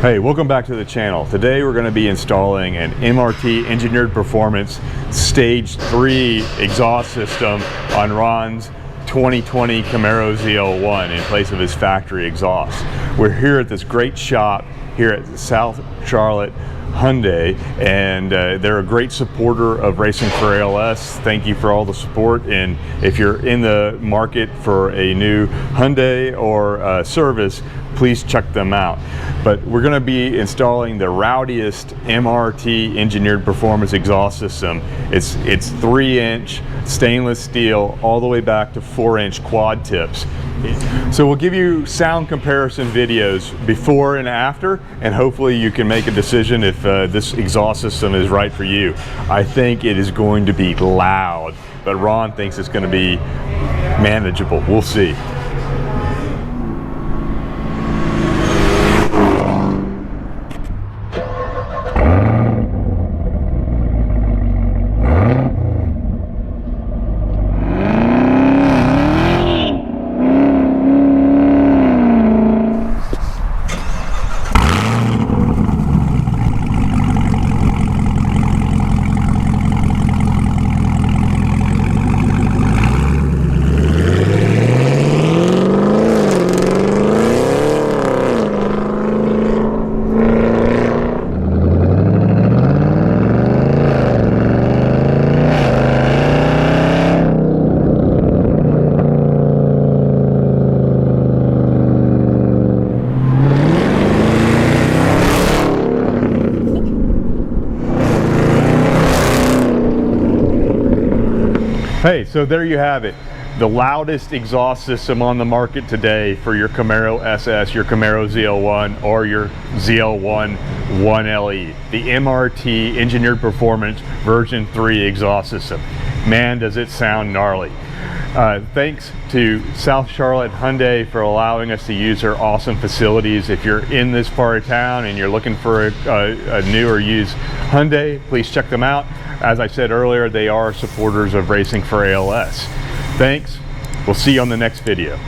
Hey, welcome back to the channel. Today we're going to be installing an MRT Engineered Performance Stage 3 exhaust system on Ron's 2020 Camaro ZL1 in place of his factory exhaust. We're here at this great shop here at South Charlotte Hyundai, and they're a great supporter of Racing for ALS. Thank you for all the support, and if you're in the market for a new Hyundai or service, please check them out. But we're going to be installing the rowdiest MRT Engineered Performance exhaust system. It's 3-inch stainless steel all the way back to 4-inch quad tips. So we'll give you sound comparison videos before and after, and hopefully you can make a decision if this exhaust system is right for you. I think it is going to be loud, but Ron thinks it's going to be manageable. We'll see. Hey, so there you have it. The loudest exhaust system on the market today for your Camaro SS, your Camaro ZL1, or your ZL1 1LE. The MRT Engineered Performance version 3 exhaust system. Man, does it sound gnarly. Thanks to South Charlotte Hyundai for allowing us to use their awesome facilities. If you're in this part of town and you're looking for a new or used Hyundai, please check them out. As I said earlier, they are supporters of Racing for ALS. Thanks. We'll see you on the next video.